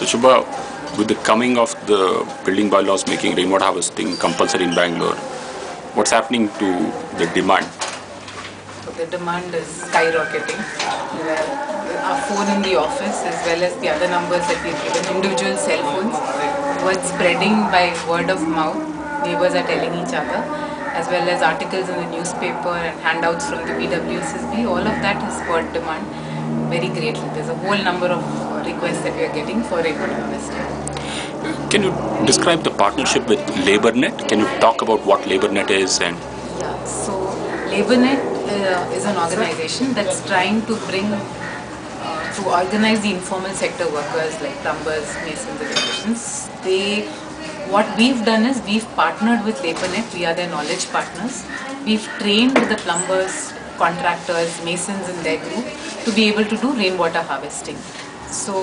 So Shubha, with the coming of the building bylaws making rainwater harvesting compulsory in Bangalore, what's happening to the demand? The demand is skyrocketing. Our phone in the office, as well as the other numbers that we've given, individual cell phones, what's spreading by word of mouth, neighbors are telling each other, as well as articles in the newspaper and handouts from the BWSSB, all of that has spurred demand very greatly. There's a whole number of requests that we are getting for rainwater harvesting. Can you describe the partnership with LaborNet? Can you talk about what LaborNet is? And yeah, so LaborNet is an organization that's trying to bring to organize the informal sector workers like plumbers, masons, and electricians. What we've done is we've partnered with LaborNet. We are their knowledge partners. We've trained the plumbers, contractors, masons in their group to be able to do rainwater harvesting. So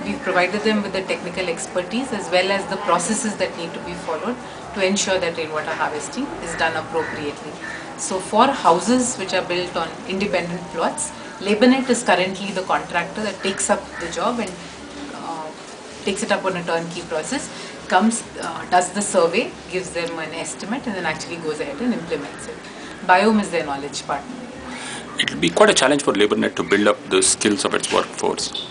we've provided them with the technical expertise as well as the processes that need to be followed to ensure that rainwater harvesting is done appropriately. So for houses which are built on independent plots, LaborNet is currently the contractor that takes up the job and takes it up on a turnkey process, does the survey, gives them an estimate, and then actually goes ahead and implements it. Biome is their knowledge partner. it will be quite a challenge for LaborNet to build up the skills of its workforce.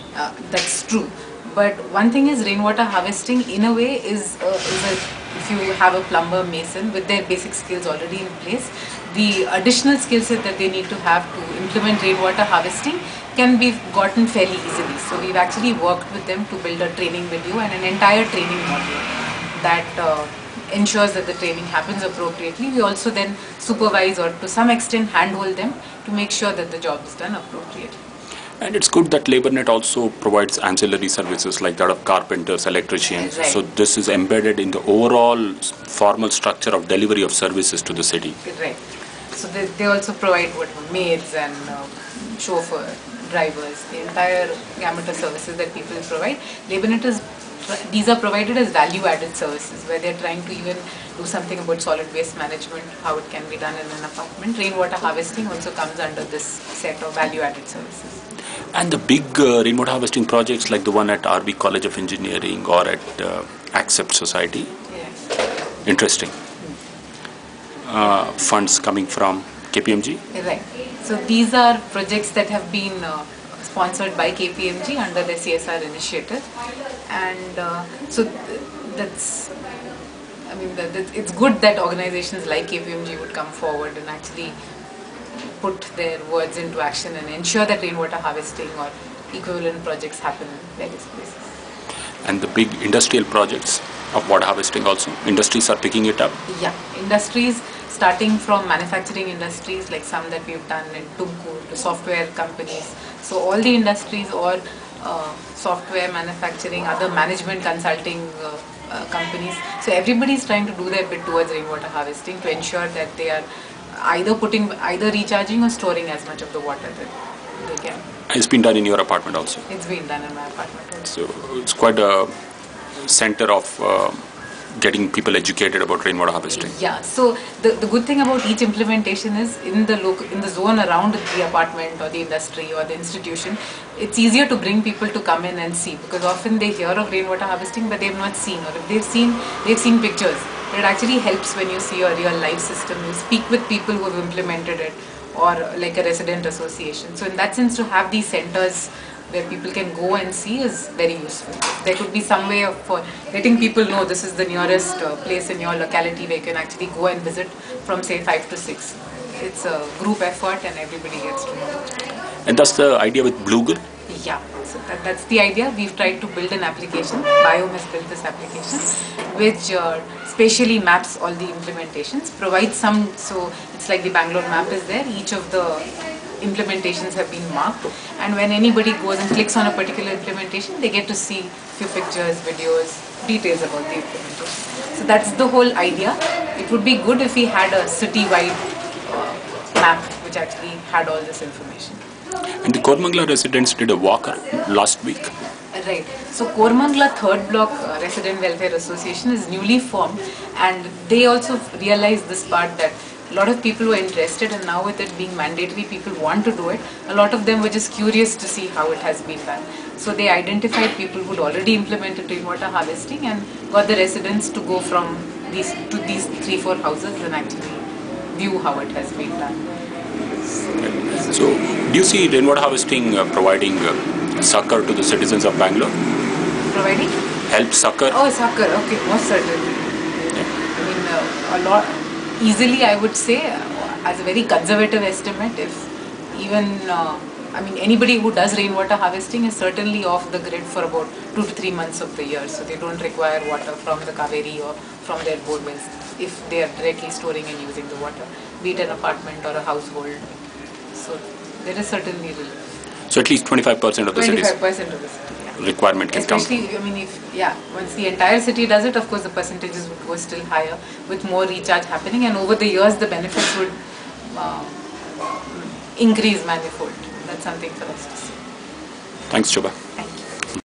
That's true. But one thing is, rainwater harvesting in a way is if you have a plumber, mason with their basic skills already in place, the additional skill set that they need to have to implement rainwater harvesting can be gotten fairly easily. So we've actually worked with them to build a training video and an entire training module that ensures that the training happens appropriately. We also then supervise or to some extent handhold them to make sure that the job is done appropriately. And it's good that LaborNet also provides ancillary services like that of carpenters, electricians. Right. So this is embedded in the overall formal structure of delivery of services to the city. Right. So they also provide maids and chauffeur, drivers, the entire gamut of services that people provide. LaborNet these are provided as value-added services where they're trying to even do something about solid waste management, how it can be done in an apartment. Rainwater harvesting also comes under this set of value-added services. And the big rainwater harvesting projects like the one at RB College of Engineering or at Accept Society. Yeah. Interesting. Funds coming from KPMG? Right. So these are projects that have been sponsored by KPMG under the CSR initiative. And so it's good that organizations like KPMG would come forward and actually put their words into action and ensure that rainwater harvesting or equivalent projects happen in various places. And the big industrial projects of water harvesting also, industries are picking it up? Yeah, industries starting from manufacturing industries like some that we've done in Tumkur to software companies. So all the industries or software manufacturing, other management consulting companies. So everybody is trying to do their bit towards rainwater harvesting to ensure that they are either recharging or storing as much of the water that they can. It's been done in your apartment also? It's been done in my apartment also. So it's quite a center of getting people educated about rainwater harvesting. Yeah, so the good thing about each implementation is in the zone around the apartment or the industry or the institution, it's easier to bring people to come in and see, because often they hear of rainwater harvesting but they've not seen, or if they've seen pictures. But it actually helps when you see a real life system. You speak with people who have implemented it, or like a resident association. So in that sense, to have these centers where people can go and see is very useful. There could be some way of letting people know this is the nearest place in your locality where you can actually go and visit from say 5 to 6. It's a group effort and everybody gets to know. And that's the idea with Bluegill? Yeah, so that's the idea. We've tried to build an application. Biome has built this application which spatially maps all the implementations, provides some, so it's like the Bangalore map is there. Each of the implementations have been marked, and when anybody goes and clicks on a particular implementation, they get to see few pictures, videos, details about the implementation. So that's the whole idea. It would be good if we had a city-wide map which actually had all this information. And the Kormangala residents did a walk last week. Right. So Kormangala 3rd Block Resident Welfare Association is newly formed, and they also realize this part that a lot of people were interested, and now with it being mandatory, people want to do it. A lot of them were just curious to see how it has been done. So they identified people who'd already implemented rainwater harvesting and got the residents to go from these 3-4 houses and actually view how it has been done. So, do you see rainwater harvesting providing succor to the citizens of Bangalore? Providing? Help succor? Oh, succor. Okay, most certainly. I mean, a lot. Easily, I would say, as a very conservative estimate, if even, anybody who does rainwater harvesting is certainly off the grid for about 2 to 3 months of the year. So they don't require water from the Kaveri or from their borewells if they are directly storing and using the water, be it an apartment or a household. So there is certainly relief. So at least 25% of the city's 25% of the city, yeah. Requirement can come. Especially, once the entire city does it, of course the percentages would go still higher with more recharge happening, and over the years the benefits would increase manifold. That's something for us to see. Thanks, Shubha. Thank you.